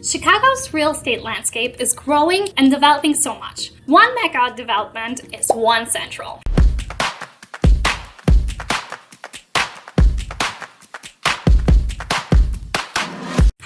Chicago's real estate landscape is growing and developing so much. One mega development is One Central.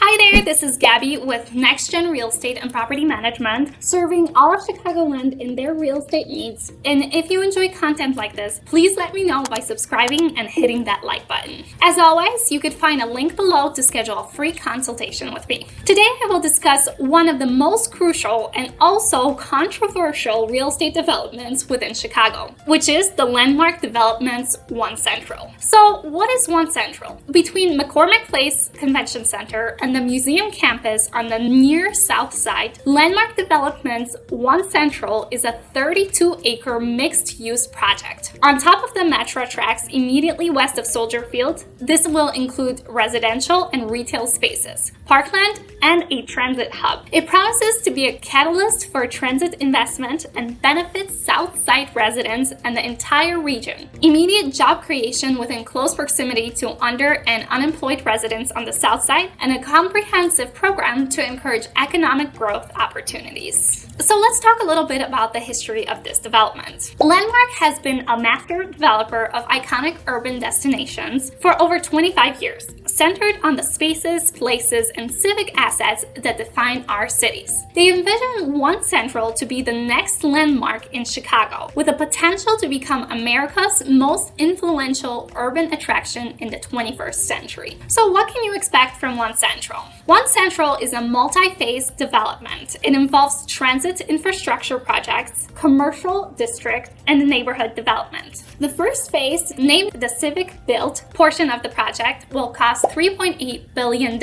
Hi there, this is Gabby with Nex-Gen Real Estate and Property Management, serving all of Chicagoland in their real estate needs. And if you enjoy content like this, please let me know by subscribing and hitting that like button. As always, you could find a link below to schedule a free consultation with me. Today, I will discuss one of the most crucial and also controversial real estate developments within Chicago, which is the landmark development's One Central. So, what is One Central? Between McCormick Place Convention Center and the museum campus on the near south side, Landmark Development's One Central is a 32-acre mixed-use project. On top of the metro tracks immediately west of Soldier Field, this will include residential and retail spaces, parkland, and a transit hub. It promises to be a catalyst for transit investment and benefits South Side residents and the entire region. Immediate job creation within close proximity to under- and unemployed residents on the South Side, and a comprehensive program to encourage economic growth opportunities. So let's talk a little bit about the history of this development. Landmark has been a master developer of iconic urban destinations for over 25 years, centered on the spaces, places, and civic assets that define our cities. They envision One Central to be the next landmark in Chicago, with the potential to become America's most influential urban attraction in the 21st century. So what can you expect from One Central? One Central is a multi-phase development. It involves transit infrastructure projects, commercial district, and neighborhood development. The first phase, named the Civic built portion of the project, will cost $3.8 billion.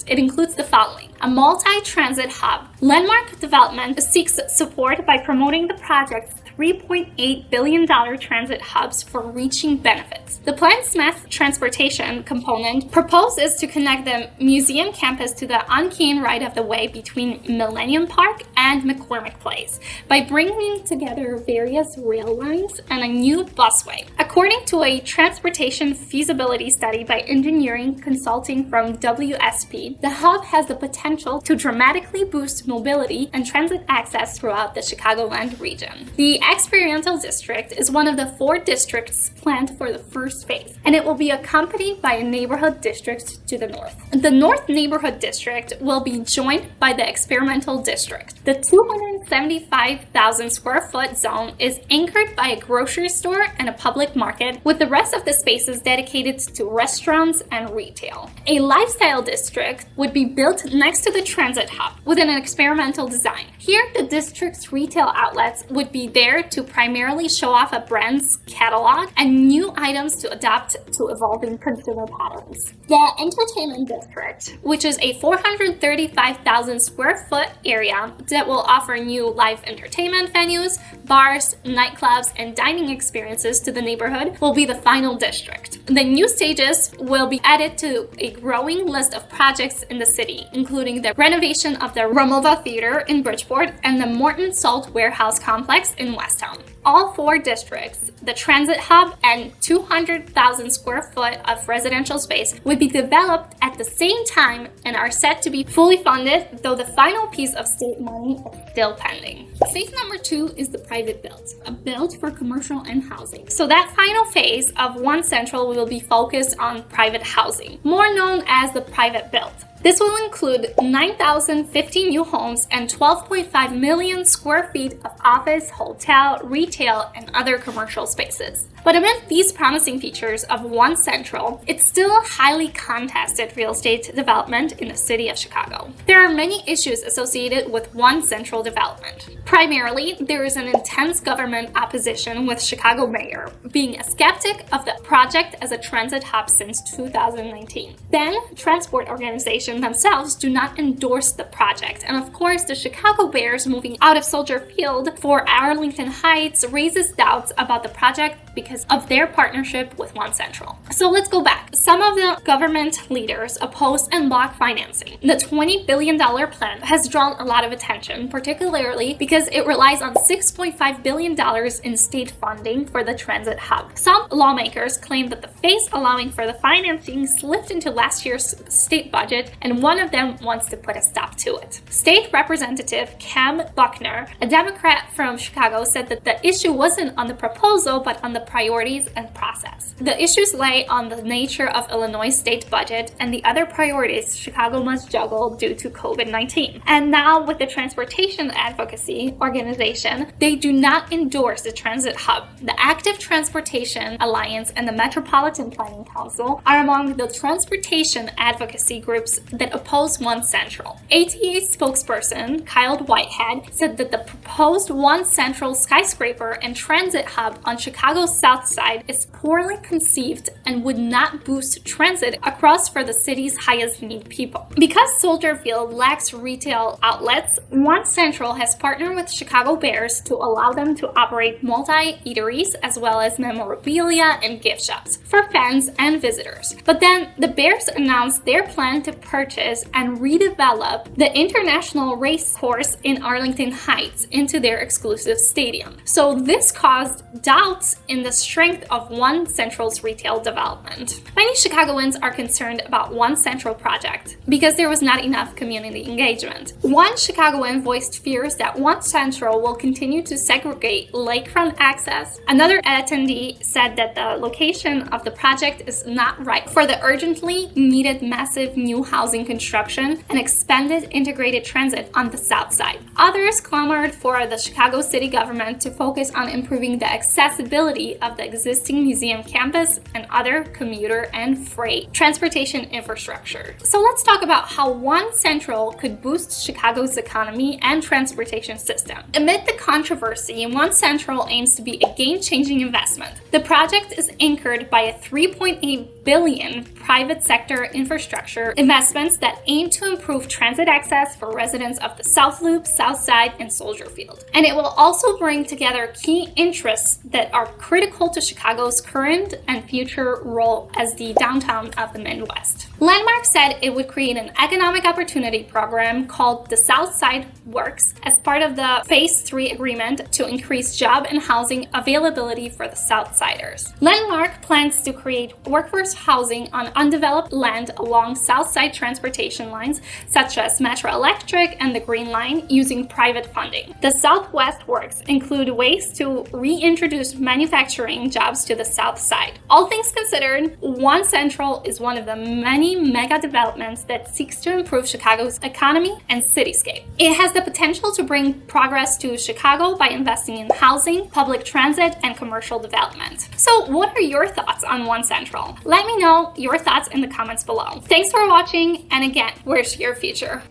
It includes the following: a multi-transit hub. Landmark Development seeks support by promoting the project's $3.8 billion transit hubs for reaching benefits. The planned mass transportation component proposes to connect the museum campus to the uncanny right-of-the-way between Millennium Park and McCormick Place by bringing together various rail lines and a new busway. According to a transportation feasibility study by engineering consulting from WSP, the hub has the potential to dramatically boost mobility and transit access throughout the Chicagoland region. The Experiential District is one of the 4 districts planned for the first phase, and it will be accompanied by a neighborhood district to the north. The North Neighborhood District will be joined by the Experimental District. The 275,000 square foot zone is anchored by a grocery store and a public market, with the rest of the spaces dedicated to restaurants and retail. A lifestyle district would be built next to the transit hub with an experimental design. Here, the district's retail outlets would be there to primarily show off a brand's catalog and new items to adapt to evolving consumer patterns. The Entertainment District, which is a 435,000 square foot area that will offer new live entertainment venues, bars, nightclubs, and dining experiences to the neighborhood, will be the final district. The new stages will be added to a growing list of projects in the city, including the renovation of the Romova Theater in Bridgeport and the Morton Salt Warehouse Complex in Westtown. All 4 districts, the transit hub, and 200,000 square foot of residential space would be developed at the same time and are set to be fully funded, though the final piece of state money is still pending. Phase number 2 is the private build, a build for commercial and housing. So that final phase of One Central will be focused on private housing, more known as the private build. This will include 9,050 new homes and 12.5 million square feet of office, hotel, retail, and other commercial spaces. But amid these promising features of One Central, it's still a highly contested real estate development in the city of Chicago. There are many issues associated with One Central development. Primarily, there is an intense government opposition, with Chicago mayor being a skeptic of the project as a transit hub since 2019. Then, transport organizations themselves do not endorse the project, and of course, the Chicago Bears moving out of Soldier Field for Arlington Heights raises doubts about the project because of their partnership with One Central. So let's go back. Some of the government leaders opposed and blocked financing. The $20 billion plan has drawn a lot of attention, particularly because it relies on $6.5 billion in state funding for the transit hub. Some lawmakers claim that the phase allowing for the financing slipped into last year's state budget, and one of them wants to put a stop to it. State Representative Cam Buckner, a Democrat from Chicago, said that the issue wasn't on the proposal but on the priorities and process. The issues lay on the nature of Illinois' state budget and the other priorities Chicago must juggle due to COVID-19. And now with the Transportation Advocacy Organization, they do not endorse the transit hub. The Active Transportation Alliance and the Metropolitan Planning Council are among the transportation advocacy groups that oppose One Central. ATA spokesperson Kyle Whitehead said that the proposed One Central skyscraper and transit hub on Chicago's south side is poorly conceived and would not boost transit across for the city's highest need people. Because Soldier Field lacks retail outlets, One Central has partnered with Chicago Bears to allow them to operate multi-eateries as well as memorabilia and gift shops for fans and visitors. But then the Bears announced their plan to purchase and redevelop the International Race Course in Arlington Heights into their exclusive stadium. So this caused doubts in the strength of One Central's retail development. Many Chicagoans are concerned about One Central project because there was not enough community engagement. One Chicagoan voiced fears that One Central will continue to segregate lakefront access. Another attendee said that the location of the project is not right for the urgently needed massive new housing construction and expanded integrated transit on the south side. Others clamored for the Chicago city government to focus on improving the accessibility of the existing museum campus and other commuter and freight transportation infrastructure. So let's talk about how One Central could boost Chicago's economy and transportation system. Amid the controversy, One Central aims to be a game-changing investment. The project is anchored by a $3.8 billion private sector infrastructure investments that aim to improve transit access for residents of the South Loop, South Side, and Soldier Field. And it will also bring together key interests that are critical to Chicago's current and future role as the downtown of the Midwest. Landmark said it would create an economic opportunity program called the South Side Works as part of the Phase 3 agreement to increase job and housing availability for the Southsiders. Landmark plans to create workforce housing on undeveloped land along South Side transportation lines such as Metro Electric and the Green Line using private funding. The Southwest Works include ways to reintroduce manufacturing jobs to the South Side. All things considered, One Central is one of the many mega developments that seeks to improve Chicago's economy and cityscape. It has the potential to bring progress to Chicago by investing in housing, public transit, and commercial development. So what are your thoughts on One Central? Let me know your thoughts in the comments below. Thanks for watching, and again, where's your future?